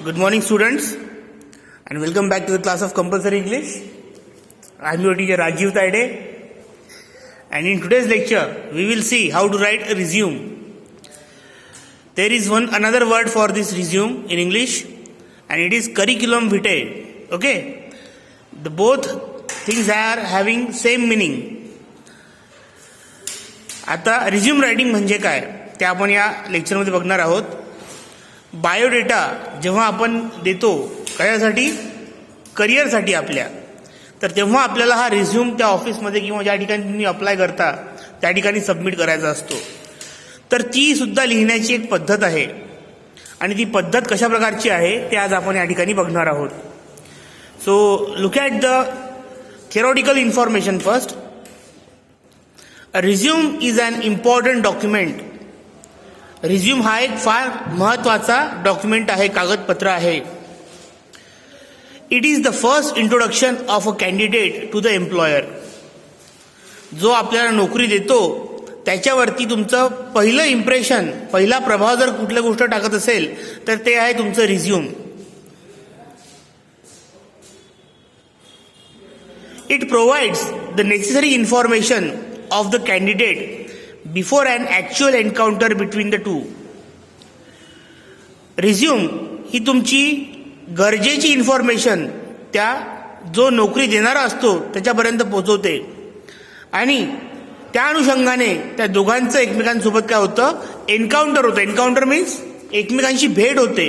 Good morning, students, and welcome back to the class of compulsory English. I am your teacher Rajiv Taide, and in today's lecture, we will see how to write a resume. There is another word for this resume in English, and it is curriculum vitae. Okay, the both things are having same meaning. आता resume writing म्हणजे काय ते आपण या लेक्चरमध्ये बघणार आहोत. Biodata जेव्हा आपण देतो कशासाठी, करिअरसाठी आपल्या, तर तेव्हा आपल्याला हा रिझ्यूम त्या ऑफिसमध्ये किंवा ज्या ठिकाणी तुम्ही अप्लाय करता त्या ठिकाणी सबमिट करायचा असतो. तर ती सुद्धा लिहिण्याची एक पद्धत आहे आणि ती पद्धत कशा प्रकारची आहे ते आज आपण या ठिकाणी बघणार आहोत. So look at the theoretical information first. A resume is an important document. Resume हा एक फार महत्वाचा डॉक्युमेंट आहे, कागदपत्र आहे. It is the first introduction of a candidate to the employer. जो आपल्याला नोकरी देतो त्याच्यावरती तुमचं पहिलं इम्प्रेशन, पहिला प्रभाव जर कुठल्या गोष्ट टाकत असेल तर ते आहे तुमचं resume. It provides the necessary information of the candidate before an actual encounter between the two. Resume ही तुमची गरजेची इन्फॉर्मेशन त्या जो नोकरी देणारा असतो त्याच्यापर्यंत पोहोचवते आणि त्या अनुषंगाने त्या दोघांचं एकमेकांसोबत काय होतं, एन्काउंटर होतं. एन्काउंटर मीन्स एकमेकांशी भेट होते.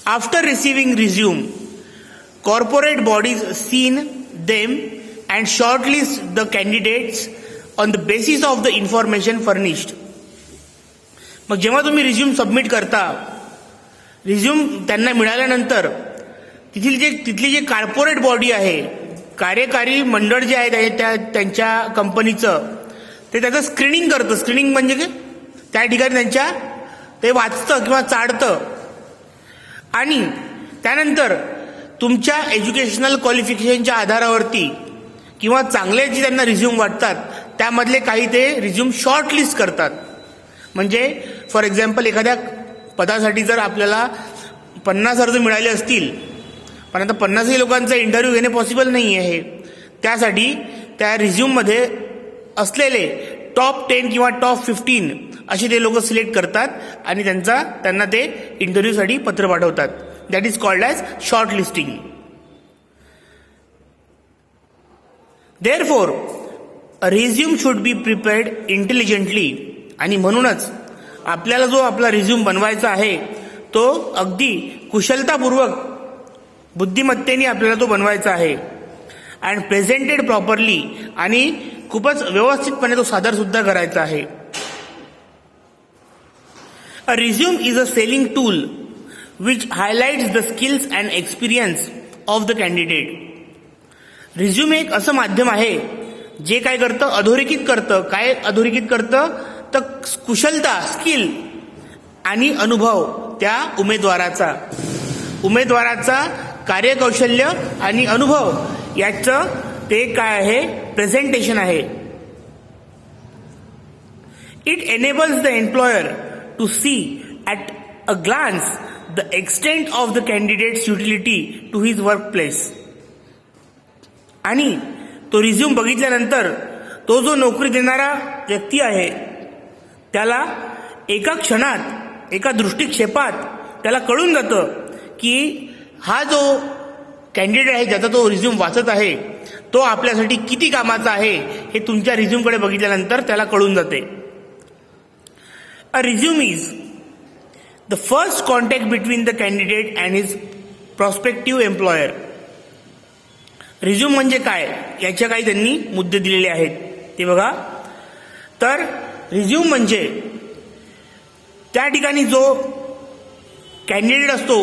After receiving resume, corporate bodies seen them and shortlist the candidates on the basis of the information furnished. मग जेव्हा तुम्ही रिझ्यूम सबमिट करता, रिझ्यूम त्यांना मिळाल्यानंतर तिथली जे कॉर्पोरेट बॉडी आहे, कार्यकारी मंडळ जे आहे त्यांच्या कंपनीचं, ते त्याचं स्क्रीनिंग करतं. स्क्रीनिंग म्हणजे काय, त्या ठिकाणी ते वाचतं किंवा चाडतं आणि त्यानंतर तुमच्या एज्युकेशनल क्वालिफिकेशनच्या आधारावरती किंवा चांगले जे त्यांना रिझ्यूम वाटतात त्यामधले काही ते रिझ्यूम शॉर्टलिस्ट करतात. म्हणजे फॉर एक्झाम्पल एखाद्या पदासाठी जर आपल्याला 50 अर्ज मिळाले असतील पण आता 50 लोकांचा इंटरव्ह्यू घेणे पॉसिबल नाही आहे, त्यासाठी त्या रिझ्यूममध्ये असलेले टॉप 10 किंवा टॉप 15 असे ते लोक सिलेक्ट करतात आणि त्यांना ते इंटरव्ह्यूसाठी पत्र पाठवतात. That is called as short listing. Therefore, a resume should be prepared intelligently. आणि म्हणूनच आपल्याला जो आपला रिझ्यूम बनवायचा आहे तो अगदी कुशलतापूर्वक, बुद्धिमत्तेने आपल्याला तो बनवायचा आहे. अँड प्रेझेंटेड प्रॉपरली, आणि खूपच व्यवस्थितपणे तो सादर सुद्धा करायचा आहे. A resume is a selling tool which highlights the skills and experience of the candidate. Resume एक असं माध्यम आहे जे काय करतं, अधोरेखित करतं. काय अधोरेखित करतं तर कुशलता, स्किल आणि अनुभव त्या उमेदवाराचा कार्यकौशल्य आणि अनुभव याचं ते काय आहे, प्रेझेंटेशन आहे. It enables the employer to see at a glance the extent of the candidate's utility to his workplace. आणि तो रिझ्यूम बघितल्यानंतर तो जो नोकरी देणारा व्यक्ती आहे त्याला एका क्षणात, एका दृष्टिक्षेपात त्याला कळून जातं की हा जो कॅन्डिडेट आहे ज्याचा तो रिझ्यूम वाचत आहे तो आपल्यासाठी किती कामाचा आहे हे तुमच्या रिझ्यूमकडे बघितल्यानंतर त्याला कळून जाते. A resume is the first contact between the candidate and his prospective employer. Resume म्हणजे काय याचे काही त्यांनी मुद्दे दिलेले आहेत ते बघा. तर रिझ्यूम म्हणजे त्या ठिकाणी जो कॅन्डिडेट असतो,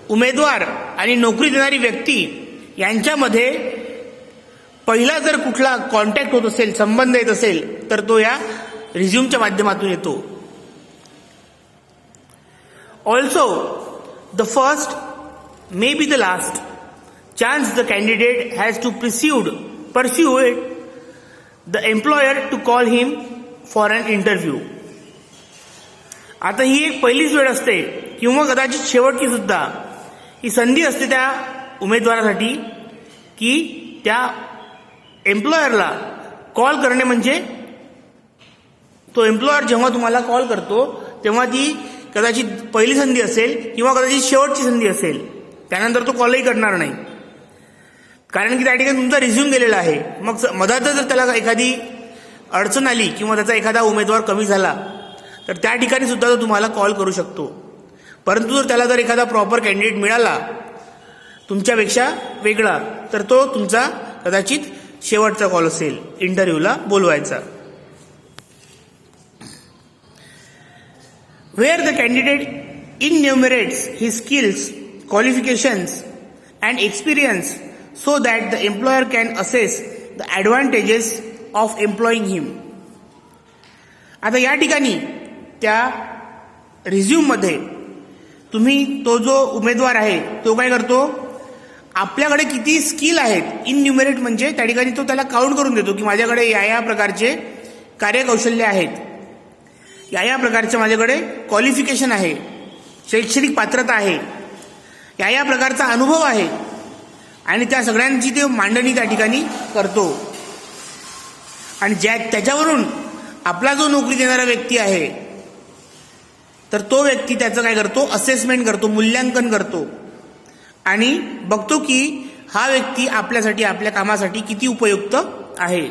उमेदवार आणि नोकरी देणारी व्यक्ती यांच्यामध्ये पहिला जर कुठला कॉन्टॅक्ट होत असेल, संबंध येत असेल तर तो या रिझ्यूमच्या माध्यमातून येतो. Also the first may be the last chance the candidate has to pursue it, the employer to call him for an interview. आता ही एक पहिलीच वेळ असते किंवा कदाचित शेवटची सुद्धा ही संधी असते त्या उमेदवारासाठी की त्या एम्प्लॉयरला कॉल करणे, म्हणजे तो एम्प्लॉयर जेव्हा तुम्हाला कॉल करतो तेव्हा ती कदाचित पहिली संधी असेल किंवा कदाचित शेवटची संधी असेल, त्यानंतर तो कॉलही करणार नाही, कारण की त्या ठिकाणी तुमचा रिझ्यूम गेलेला आहे. मग मधातच जर त्याला एखादी अडचण आली किंवा त्याचा एखादा उमेदवार कमी झाला तर त्या ठिकाणी सुद्धा तो तुम्हाला कॉल करू शकतो. परंतु जर त्याला जर एखादा प्रॉपर कॅन्डिडेट मिळाला तुमच्यापेक्षा वेगळा तर तो तुमचा कदाचित शेवटचा कॉल असेल इंटरव्ह्यूला बोलवायचा. Where the candidate enumerates his skills, qualifications and experience so that the employer can assess the advantages of employing him. आता या ठिकाणी त्या रिझ्यूममध्ये तुम्ही तो जो उमेदवार आहे तो काय करतो, आपल्याकडे किती स्किल आहेत, इनन्युमरेट म्हणजे त्या ठिकाणी तो त्याला काउंट करून देतो की माझ्याकडे या प्रकारचे कार्यकौशल्य आहेत, या प्रकारचे माझ्याकडे क्वालिफिकेशन आहे, शैक्षणिक पात्रता आहे, या प्रकारचा अनुभव आहे आणि त्या सगळ्यांची ते मांडणी त्या ठिकाणी करतो. आणि त्याच्यावरून आपला जो नोकरी देणारा व्यक्ती आहे तर तो व्यक्ती त्याचं काय करतो, असेसमेंट करतो, मूल्यांकन करतो आणि बघतो की हा व्यक्ती आपल्यासाठी, आपल्या कामासाठी किती उपयुक्त आहे.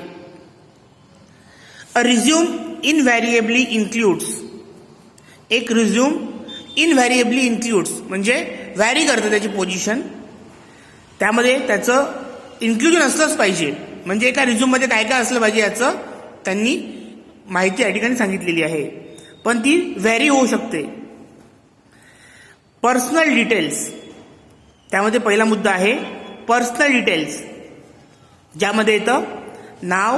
अ रिझ्यूम इनव्हॅरिएबली इन्क्लूड्स, एक रिझ्यूम इनव्हॅरिएबली इन्क्लूड्स म्हणजे व्हॅरी करतं त्याची पोझिशन, त्यामध्ये त्याचं इन्क्लुजन असलंच पाहिजे. म्हणजे एका रिझ्यूममध्ये काय काय असलं पाहिजे याचं त्यांनी माहिती या ठिकाणी सांगितलेली आहे, पण ती व्हॅरी होऊ शकते. पर्सनल डिटेल्स, त्यामध्ये पहिला मुद्दा आहे पर्सनल डिटेल्स, ज्यामध्ये येतं नाव,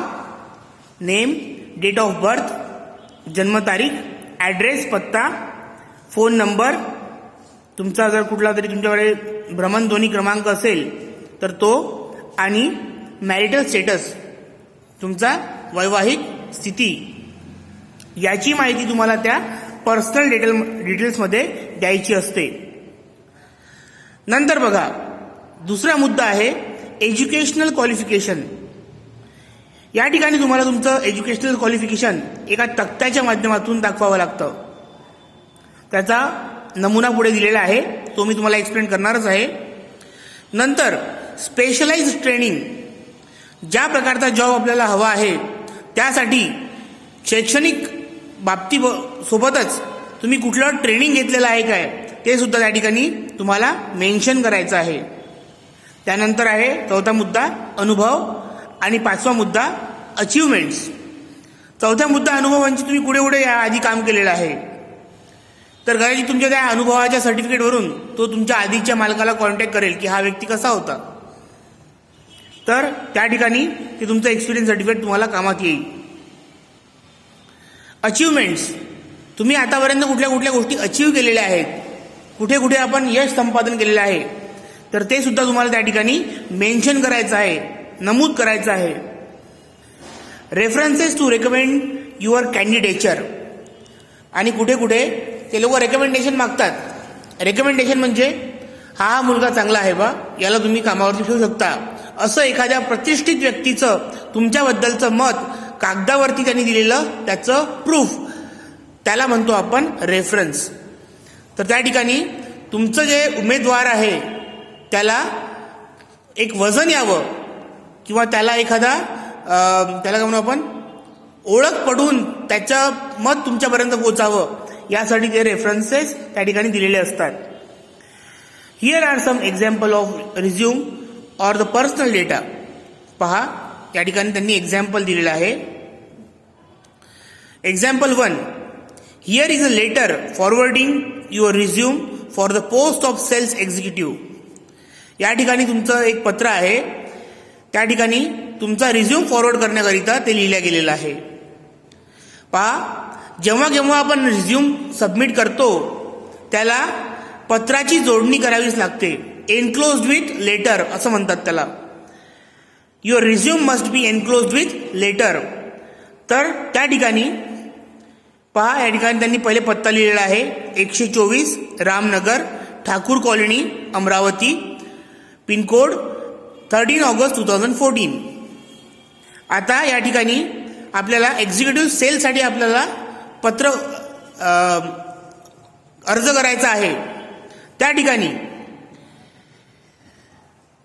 नेम, डेट ऑफ बर्थ, जन्मतारीख, ॲड्रेस, पत्ता, फोन नंबर, तुमचा जर कुठला तरी तुमच्याकडे भ्रमणध्वनी क्रमांक असेल तर तो, आणि मॅरिटल स्टेटस, तुमचा वैवाहिक स्थिती, याची माहिती तुम्हाला त्या पर्सनल डिटेल्समध्ये द्यायची असते. नंतर बघा दुसरा मुद्दा आहे एज्युकेशनल क्वालिफिकेशन. या ठिकाणी तुम्हाला तुमचं एज्युकेशनल क्वालिफिकेशन एका तक्त्याच्या माध्यमातून दाखवावं लागतं. त्याचा नमुना पुढे दिलेला आहे, तो मी तुम्हाला एक्सप्लेन करणारच आहे. नंतर स्पेशलाइज्ड ट्रेनिंग, ज्या प्रकारचा जॉब आपल्याला हवा आहे त्यासाठी शैक्षणिक बाबतीसोबतच तुम्ही कुठलं ट्रेनिंग घेतलेलं आहे काय ते सुद्धा त्या ठिकाणी तुम्हाला मेन्शन करायचं आहे. त्यानंतर आहे चौथा मुद्दा अनुभव आणि पाचवा मुद्दा अचिव्हमेंट्स. चौथा मुद्दा अनुभव म्हणजे तुम्ही कुठे कुठे आधी काम केलेलं आहे, तर कदाचित तुमच्या त्या अनुभवाच्या सर्टिफिकेटवरून तो तुमच्या आधीच्या मालकाला कॉन्टॅक्ट करेल की हा व्यक्ती कसा होता, तर त्या ठिकाणी ते तुमचं एक्सपिरियन्स सर्टिफिकेट तुम्हाला कामात येईल. अचिव्हमेंट्स, तुम्ही आतापर्यंत कुठल्या कुठल्या गोष्टी अचीव्ह केलेल्या आहेत, कुठे कुठे आपण यश संपादन केलेलं आहे, तर ते सुद्धा तुम्हाला त्या ठिकाणी मेन्शन करायचं आहे, नमूद करायचं आहे. References to recommend your candidature, आणि कुठे कुठे ते लोक रेकमेंडेशन मागतात. रेकमेंडेशन म्हणजे हा मुलगा चांगला आहे बा, याला तुम्ही कामावरती ठेवू शकता, असं एखाद्या प्रतिष्ठित व्यक्तीचं तुमच्याबद्दलचं मत कागदावरती त्यांनी दिलेलं त्याचं प्रूफ, त्याला म्हणतो आपण रेफरन्स. तर त्या ठिकाणी तुमचं जे उमेदवार आहे त्याला एक वजन यावं किंवा त्याला एखादा त्याला काय म्हणू आपण ओळख पडून त्याचं मत तुमच्यापर्यंत पोहोचावं, यासाठी ते रेफरन्सेस त्या ठिकाणी दिलेले असतात. Here are some example of resume or the personal data. पहा या ठिकाणी त्यांनी एक्झाम्पल दिलेलं आहे. Example 1, here is a letter forwarding your resume for the post of sales executive. या ठिकाणी तुमचं एक पत्र आहे, त्या ठिकाणी तुमचा रिझ्यूम फॉरवर्ड करण्याकरिता ते लिहिलं गेलेलं आहे. पहा जेव्हा जेव्हा आपण रिझ्यूम सबमिट करतो त्याला पत्राची जोडणी करावीच लागते, एनक्लोज्ड विथ लेटर असं म्हणतात त्याला. Your resume must be enclosed with letter. तर त्या ठिकाणी पहा या ठिकाणी त्यांनी पहिले पत्ता लिहिलेला आहे 124 Ramnagar Thakur colony Amravati pincode 13 August 2014. आता या ठिकाणी आपल्याला एक्झिक्युटिव्ह सेलसाठी आपल्याला पत्र अर्ज करायचा आहे. त्या ठिकाणी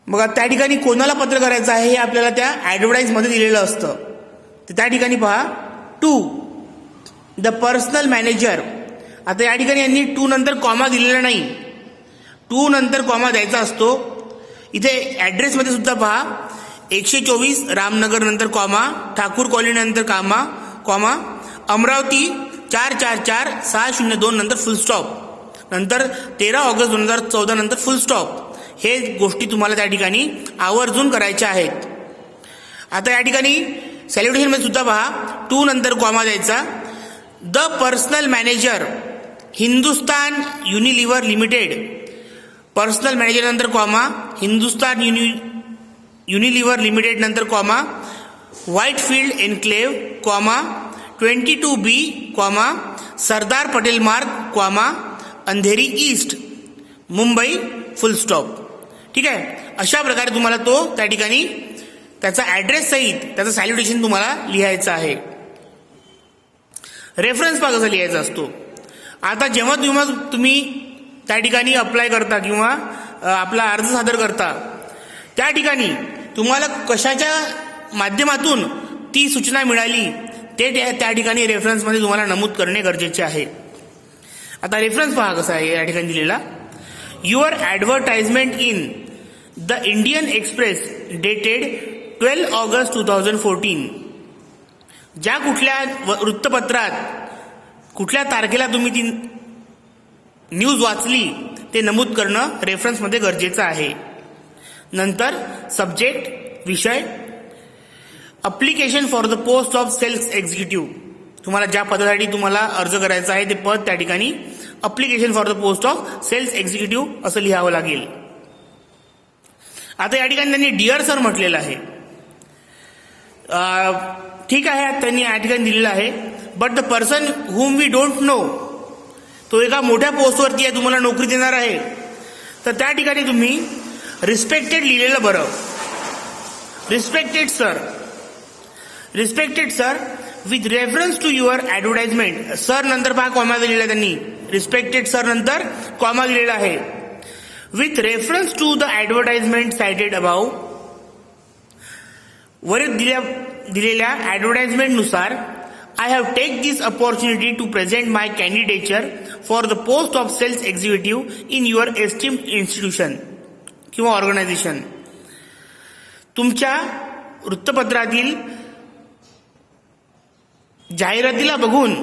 मग त्या ठिकाणी कोणाला पत्र करायचं आहे हे आपल्याला त्या ॲडव्हर्टाईजमध्ये दिलेलं असतं. तर त्या ठिकाणी पहा टू द पर्सनल मॅनेजर. आता या ठिकाणी यांनी टू नंतर कॉमा दिलेला नाही, टू नंतर कॉमा द्यायचा असतो. इथे ॲड्रेसमध्ये सुद्धा पहा 124 रामनगर नंतर कॉमा ठाकूर कॉलनी नंतर कॉमा अमरावती 444602 नंतर फुल स्टॉप नंतर 13 ऑगस्ट 2014 नंतर फुल स्टॉप. हे गोष्टी तुम्हाला त्या ठिकाणी आवर्जून करायच्या आहेत. आता या ठिकाणी सॅल्युटेशनमध्ये सुद्धा पहा टू नंतर कॉमा द्यायचा. The personal manager Hindustan Unilever limited. Personal manager नंतर कॉमा हिंदुस्तान युनिलिव्हर लिमिटेड नंतर comma Whitefield enclave comma 22B comma Sardar Patel Marg comma Andheri east Mumbai full stop. ठीक आहे. अशा प्रकारे तुम्हाला तो त्या ठिकाणी त्याचा ॲड्रेस सहित त्याचं सॅल्युटेशन तुम्हाला लिहायचं आहे. रेफरन्स पहा कसा लिहायचा असतो. आता जेव्हा तुम्ही त्या ठिकाणी अप्लाय करता किंवा आपला अर्ज सादर करता त्या ठिकाणी तुम्हाला कशाच्या माध्यमातून ती सूचना मिळाली ते त्या ठिकाणी रेफरन्समध्ये तुम्हाला नमूद करणे गरजेचे आहे. आता रेफरन्स पहा कसा आहे या ठिकाणी दिलेला. Your advertisement in the Indian express dated 12 August 2014. ज्या कुठल्या वृत्तपत्रात कुठल्या तारखेला तुम्ही ती न्यूज वाचली ते नमूद करणं रेफरन्समध्ये गरजेचं आहे. नंतर सब्जेक्ट विषय application for the post of sales executive. तुम्हाला ज्या पदासाठी तुम्हाला अर्ज करायचा आहे ते पद त्या ठिकाणी application for the post of sales executive असं लिहावं लागेल. आता या ठिकाणी त्यांनी डिअर सर म्हटलेलं आहे. ठीक आहे त्यांनी या ठिकाणी दिलेलं आहे. But the person whom we don't know, तो एका मोठ्या पोस्टवरती आहे, तुम्हाला नोकरी देणार आहे, तर त्या ठिकाणी तुम्ही रिस्पेक्टेड लिहिलेलं बरं. Respected sir with reference to your advertisement. Sir नंतर पहा कॉमा दिलेला आहे त्यांनी. रिस्पेक्टेड सर नंतर कॉमा दिलेला आहे. With reference to the advertisement cited above. वरील दिलेल्या ॲडव्हर्टाइजमेंटनुसार I have take this opportunity to present my candidature for the post of sales executive in your esteemed institution किंवा ऑर्गनायझेशन. तुमच्या वृत्तपत्रातील जाहिरातीला बघून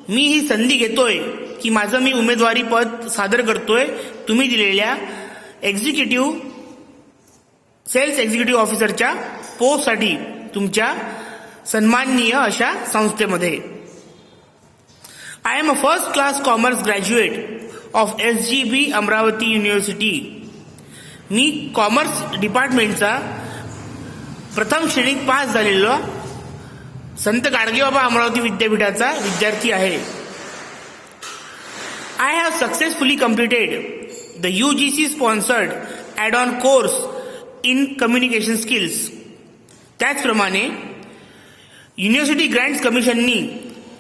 मी ही संधी घेतोय की माझं मी उमेदवारी पद सादर करतोय तुम्ही दिलेल्या सेल्स एक्झिक्युटिव्ह ऑफिसरच्या पोस्टसाठी तुमच्या सन्माननीय अशा संस्थेमध्ये. I am a first class commerce graduate of SGB Amravati university. मी कॉमर्स डिपार्टमेंटचा प्रथम श्रेणीत पास झालेलो संत गाडगेबाबा अमरावती विद्यापीठाचा विद्यार्थी आहे. I have successfully completed the UGC sponsored add on course in communication skills. त्याचप्रमाणे युनिव्हर्सिटी ग्रँट्स कमिशननी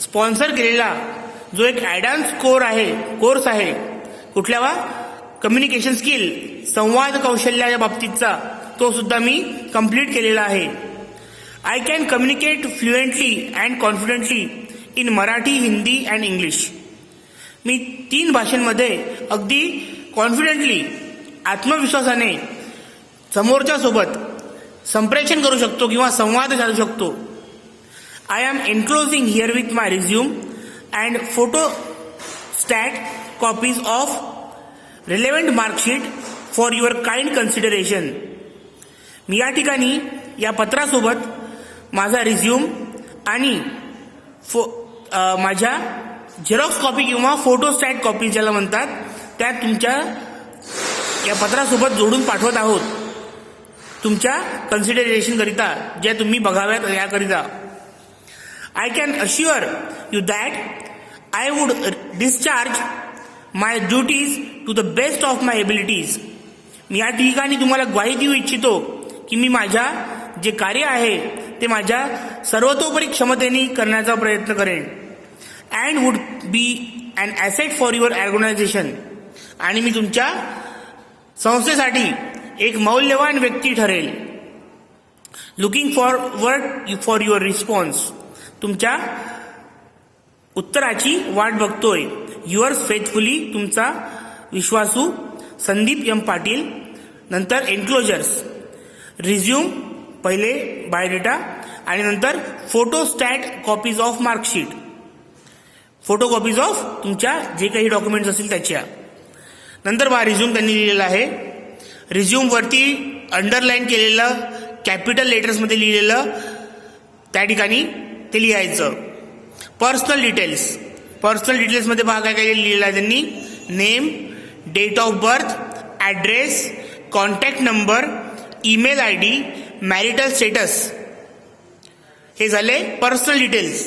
स्पॉन्सर केलेला जो एक ॲडव्हान्स कोर्स आहे कुठल्या कम्युनिकेशन स्किल संवाद कौशल्याच्या बाबतीतचा तो सुद्धा मी कंप्लीट केलेला आहे. I can communicate fluently and confidently in Marathi Hindi and English. मी 3 भाषांमध्ये अगदी कॉन्फिडेंटली आत्मविश्वासाने समोरच्या सोबत संप्रेषण करू शकतो किंवा संवाद साधू शकतो. I am enclosing herewith my resume and photostat copies of relevant marksheet for your kind consideration. मी या ठिकाणी या पत्रासोबत माझा रिझ्यूम आणि माझ्या झेरॉक्स कॉपी किंवा फोटोस्टॅट कॉपी ज्याला म्हणतात त्या तुमच्या या पत्रासोबत जोडून पाठवत आहोत तुमच्या कन्सिडरेशन करिता, ज्या तुम्ही बघाव्यात याकरिता. I can assure you that I would discharge my duties to the best of my abilities. मी या ठिकाणी तुम्हाला ग्वाही देऊ इच्छितो की मी माझ्या जे कार्य आहे ते माझ्या सर्वतोपरी क्षमतेने करण्याचा प्रयत्न करेन. And would be an asset for your organisation. आणि मी तुमच्या संस्थेसाठी एक मौल्यवान व्यक्ती ठरेल. Looking forward for your response. तुमच्या उत्तराची वाट बघतोय. युअर्स फेथफुली, तुमचा विश्वासू संदीप एम पाटील. नंतर एन्क्लोजर्स, रिझ्यूम पहिले बायोडेटा आणि नंतर photostat copies of marksheet. Photo copies of तुमच्या जे काही डॉक्युमेंट्स असतील त्याच्या. नंतर बा रिझ्यूम त्यांनी लिहिलेला आहे. रिझ्यूमवरती अंडरलाईन केलेलं कॅपिटल लेटर्समध्ये लिहिलेलं त्या ठिकाणी ते लिहायचं. पर्सनल डिटेल्समध्ये पहा काय काय लिहिलेलं आहे त्यांनी. Name, date of birth, address, contact number, email ID, marital status. हे झाले पर्सनल डिटेल्स.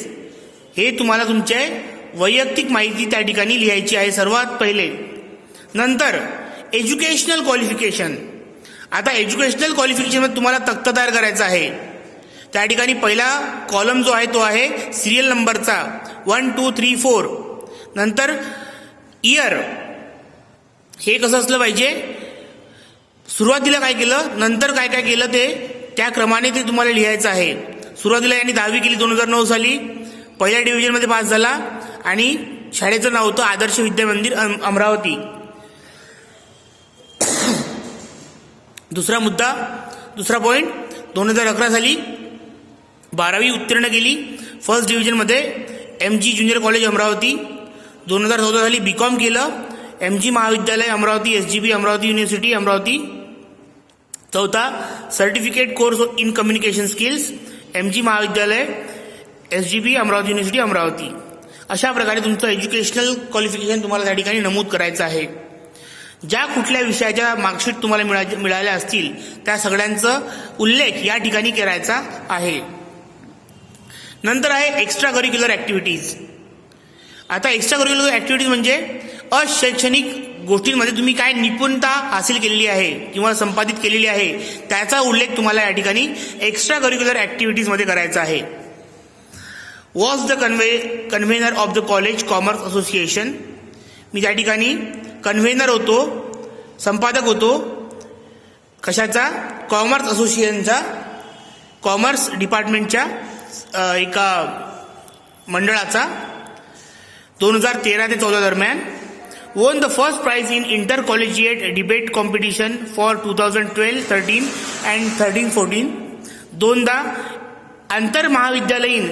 हे तुम्हाला तुमचे वैयक्तिक माहिती त्या ठिकाणी लिहायची आहे सर्वात पहिले. नंतर एज्युकेशनल क्वालिफिकेशन. आता एज्युकेशनल क्वालिफिकेशनमध्ये तुम्हाला तक्ता तयार करायचा आहे. त्या ठिकाणी पहिला कॉलम जो आहे तो आहे सिरियल नंबरचा 1, 2, 3, 4. नंतर इयर, हे कसं असलं पाहिजे, सुरुवातीला काय केलं नंतर काय काय केलं ते त्या क्रमाने ते तुम्हाला लिहायचं आहे. सुरुवातीला यांनी 10वी केली 2009 साली, पहिल्या डिव्हिजनमध्ये पास झाला आणि शाळेचं नाव होतं आदर्श विद्या मंदिर अमरावती. दुसरा पॉइंट 2011 साली 12वी उत्तीर्ण केली फर्स्ट डिव्हिजनमध्ये MG ज्युनियर कॉलेज अमरावती. 2014 साली BCom केलं MG महाविद्यालय अमरावती, SGB अमरावती युनिव्हर्सिटी अमरावती. चौथा certificate course in communication skills MG महाविद्यालय SGB अमरावती युनिव्हर्सिटी अमरावती. अशा प्रकारे तुमचं एज्युकेशनल क्वालिफिकेशन तुम्हाला त्या ठिकाणी नमूद करायचं आहे. ज्या कुठल्या विषयाच्या मार्कशीट तुम्हाला मिळाल्या असतील त्या सगळ्यांचा उल्लेख या ठिकाणी करायचा आहे. नंतर आहे एक्स्ट्रा करिक्युलर ॲक्टिव्हिटीज. आता एक्स्ट्रा करिक्युलर ॲक्टिव्हिटीज म्हणजे अशैक्षणिक गोष्टींमध्ये तुम्ही काय निपुणता हासिल केलेली आहे किंवा संपादित केलेली आहे त्याचा उल्लेख तुम्हाला या ठिकाणी एक्स्ट्रा करिक्युलर ॲक्टिव्हिटीजमध्ये करायचा आहे. Was the convener of the college commerce association. मी त्या ठिकाणी कन्व्हेनर होतो, संपादक होतो. कशाचा? कॉमर्स असोसिएशनचा, कॉमर्स डिपार्टमेंटच्या एका मंडळाचा 2013 ते 14 दरम्यान. won the first prize in intercollegiate debate competition for 2012-13 and 13-14. दोनदा आंतरमहाविद्यालयीन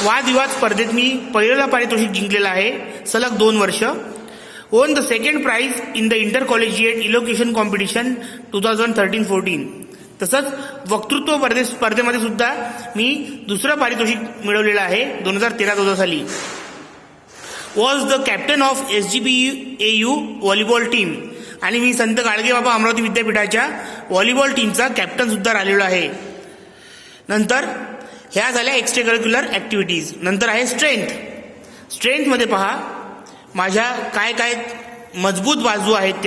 वादविवाद स्पर्धेत मी पहिला पारितोषिक जिंकलेला आहे सलग 2 वर्ष. won the second prize in the intercollegiate elocution competition 2013-14. तसंच वक्तृत्व स्पर्धेमध्ये सुद्धा मी दुसरं पारितोषिक मिळवलेलं आहे 2013-14 साली. Was the captain of SGBAU volleyball team. आणि मी संत गाडगेबाबा अमरावती विद्यापीठाच्या व्हॉलीबॉल टीमचा कॅप्टन सुद्धा राहिलेलो आहे. नंतर ह्या झाल्या एक्स्ट्रा करिक्युलर ॲक्टिव्हिटीज. नंतर आहे स्ट्रेंथमध्ये पहा माझ्या काय काय मजबूत बाजू आहेत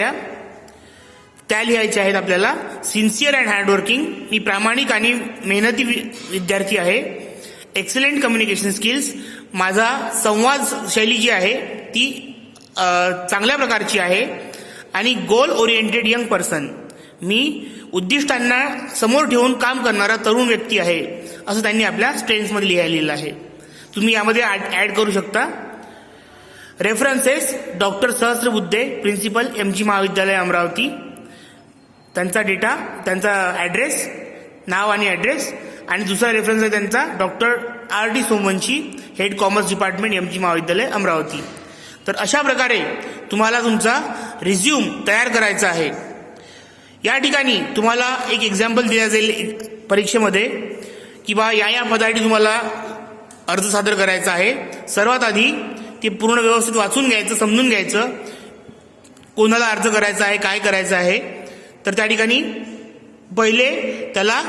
त्या लिहायच्या आहेत आपल्याला. Sincere and hardworking. मी प्रामाणिक आणि मेहनती विद्यार्थी आहे. Excellent communication skills. माझा संवाद शैली जी आहे ती चांगल्या प्रकारची आहे. आणि गोल ओरिएंटेड यंग पर्सन. मी उद्दिष्टांना समोर ठेवून काम करणारा तरुण व्यक्ती आहे असं त्यांनी आपल्या स्ट्रेंथ्समध्ये लिहिलेलं आहे. तुम्ही यामध्ये ॲड करू शकता. References doctor Sahasrabuddhe, principal MG महाविद्यालय अमरावती. त्यांचा डेटा, त्यांचा ॲड्रेस, नाव आणि ॲड्रेस. आणि दुसरा रेफरन्स आहे त्यांचा doctor RD Somvanshi, head commerce department MG महाविद्यालय अमरावती. तर अशा प्रकारे तुम्हाला तुमचा रिझ्यूम तयार करायचा आहे. या ठिकाणी तुम्हाला एक एक्झाम्पल दिल्या जाईल परीक्षेमध्ये की बा या पदासाठी तुम्हाला अर्ज सादर करायचा आहे. सर्वात आधी ते पूर्ण व्यवस्थित वाचून घ्यायचं, समजून घ्यायचं कोणाला अर्ज करायचा आहे, काय करायचं आहे. तर त्या ठिकाणी पहिले त्याला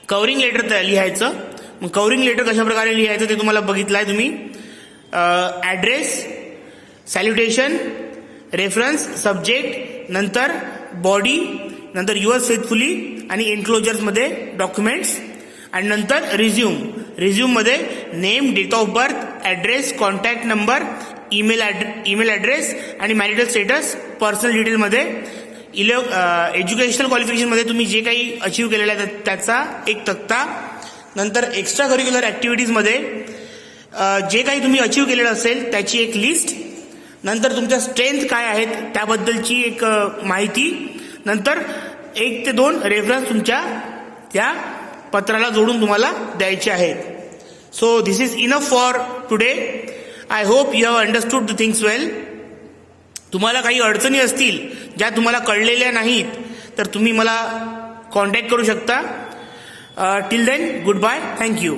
कव्हरिंग लेटर लिहायचं. मग कव्हरिंग लेटर कशा प्रकारे लिहायचं ते तुम्हाला बघितलं आहे तुम्ही. ॲड्रेस, सॅल्युटेशन, रेफरन्स, सब्जेक्ट, नंतर बॉडी, नंतर युअर्स फेथफुली आणि एन्क्लोजर्समध्ये डॉक्युमेंट्स, आणि नंतर रिझ्यूममध्ये name, date of birth, address, contact number, email address आणि मॅरिटल स्टेटस. पर्सनल डिटेलमध्ये एज्युकेशनल क्वालिफिकेशनमध्ये तुम्ही जे काही अचीव्ह केलेलं आहे त्याचा एक तक्ता. नंतर एक्स्ट्रा करिक्युलर ॲक्टिव्हिटीजमध्ये जे काही तुम्ही अचीव्ह केलेलं असेल त्याची एक लिस्ट. नंतर तुमच्या स्ट्रेंथ काय आहेत त्याबद्दलची एक माहिती. नंतर 1 ते 2 रेफरन्स तुमच्या त्या पत्राला जोडून तुम्हाला द्यायचे आहेत. So this is enough for today. I hope you have understood the things well. तुम्हाला काही अडचणी असतील ज्या तुम्हाला कळलेल्या नाहीत तर तुम्ही मला कॉन्टॅक्ट करू शकता. Till then, goodbye, thank you.